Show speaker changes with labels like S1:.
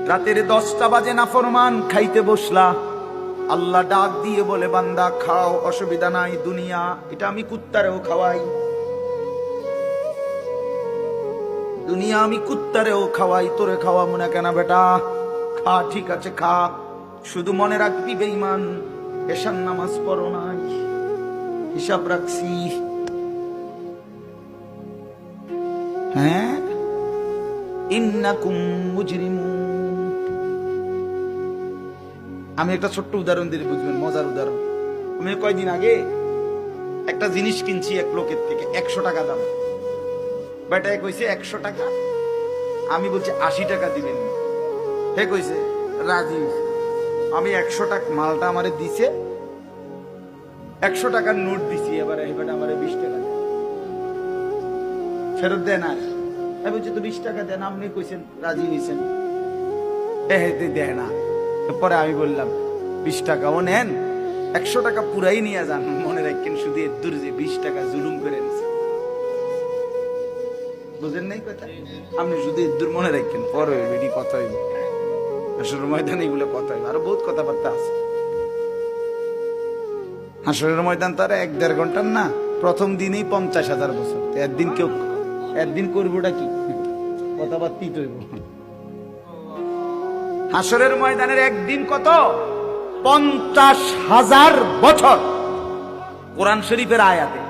S1: রাতের 10টা বাজে নাফরমান খাইতে বসলা, আল্লাহ ডাক দিয়ে বলে বান্দা খাও, অসুবিধা নাই, দুনিয়া এটা আমি কুত্তারেও খাওয়াই, দুনিয়া আমি কুত্তারেও খাওয়াই, তোরে খাওয়াবো না কেন বেটা, খা, ঠিক আছে খা, শুধু মনে রাখবি বেঈমান এশার নামাজ পড়ো নাই, হিসাব রাখছি। হ্যাঁ, ইন্নাকুম মুজরিমুন। আমি একটা ছোট্ট উদাহরণ দিলে বুঝবেন, মজার উদাহরণ। আমি কয়দিন আগে একটা জিনিস কিনছি এক লোকের থেকে, 100 টাকা দাম। বেটায় কইছে 100 টাকা, আমি বলছি 80 টাকা দিবেন। হে কইছে রাজি। আমি 100 টাকা মালটা আমারে দিছে, 100 টাকার নোট দিছি, এবারে এবারে আমারে 20 টাকা ফেরত দেন। আর আমি বলছি তো 20 টাকা দেন, আপনি কইছেন রাজি হয়েছেন, দেয় না। পরে আমি বললাম 20 টাকাও নেন, 100 টাকা পুরাই নিয়ে যান, মনে রাখেন শুধু এদুর যে 20 টাকা জুলুম করে নিছে। বুঝেন নাই কথা? আপনি শুধু এদুর মনে রাখেন, পরে এটি কথা হইব, হাসরের ময়দানে এগুলো কথা হইব, আরো বহুত কথাবার্তা আছে। হাসরের ময়দান তারা 1-1.5 ঘন্টার না, প্রথম দিনেই 50,000 বছর। একদিন কেউ একদিন করবোটা কি কথাবার্তি তৈব। হাসরের ময়দানের একদিন কত? 50,000 বছর। কোরআন শরীফের আয়াতে